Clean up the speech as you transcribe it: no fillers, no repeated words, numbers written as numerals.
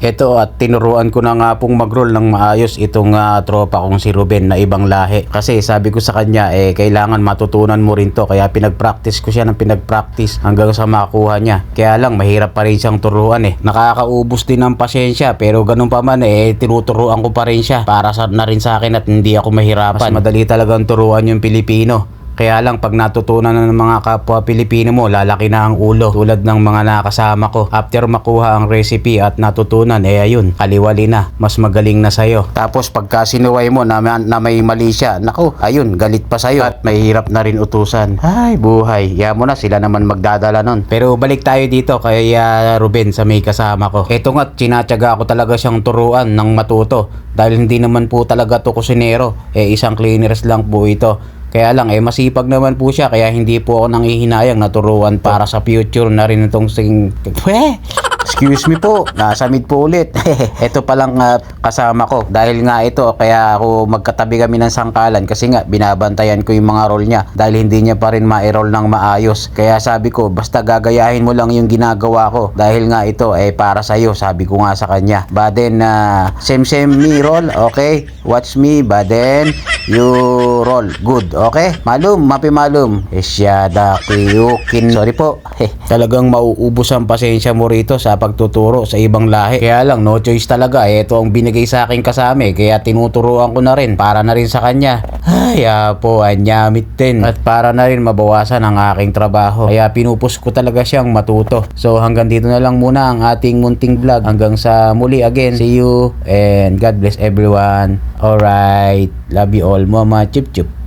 Ito at tinuruan ko na nga pong mag-roll ng maayos itong tropa kong si Ruben na ibang lahi. Kasi sabi ko sa kanya kailangan matutunan mo rin to. Kaya pinag-practice ko siya ng pinag-practice hanggang sa makuha niya. Kaya lang mahirap pa rin siyang turuan Nakakaubos din ng pasensya pero ganun pa man tinuturuan ko pa rin siya para na rin sa akin at hindi ako mahirapan. Mas madali talagang turuan yung Pilipino. Kaya lang pag natutunan na ng mga kapwa Pilipino mo, lalaki na ang ulo. Tulad ng mga nakasama ko. After makuha ang recipe at natutunan, ayun, kaliwali na. Mas magaling na sa'yo. Tapos pagka sinuway mo na may mali siya, naku, ayun, galit pa sa'yo. At mahirap na rin utusan. Ay, buhay. Kaya mo na, sila naman magdadala nun. Pero balik tayo dito kay Ruben sa may kasama ko. Eto nga, tinatyaga ko talaga siyang turuan ng matuto. Dahil hindi naman po talaga to kusinero. Isang cleaners lang po ito. Kaya lang masipag naman po siya kaya hindi po ako nanghihinayang naturuan para sa future na rin itong excuse me po, nasa mid po ulit. Ito palang kasama ko. Dahil nga ito, kaya ako magkatabi kami ng sangkalan kasi nga binabantayan ko yung mga roll niya dahil hindi niya pa rin ma-roll ng maayos. Kaya sabi ko, basta gagayahin mo lang yung ginagawa ko dahil nga ito para sa'yo, sabi ko nga sa kanya. Baden same me roll, okay? Watch me, baden you roll. Good, okay? Malum, mapi malum. Esyada kiyukin. Sorry po. Talagang mauubos ang pasensya mo rito sa pagtuturo sa ibang lahi. Kaya lang, no choice talaga. Ito ang binigay sa akin kasama kaya tinuturuan ko na rin para na rin sa kanya. Ay, po, anyamit din. At para na rin mabawasan ang aking trabaho. Kaya pinupus ko talaga siyang matuto. So hanggang dito na lang muna ang ating munting vlog. Hanggang sa muli again. See you and God bless everyone. Alright. Love you all. Mama. Chup chup.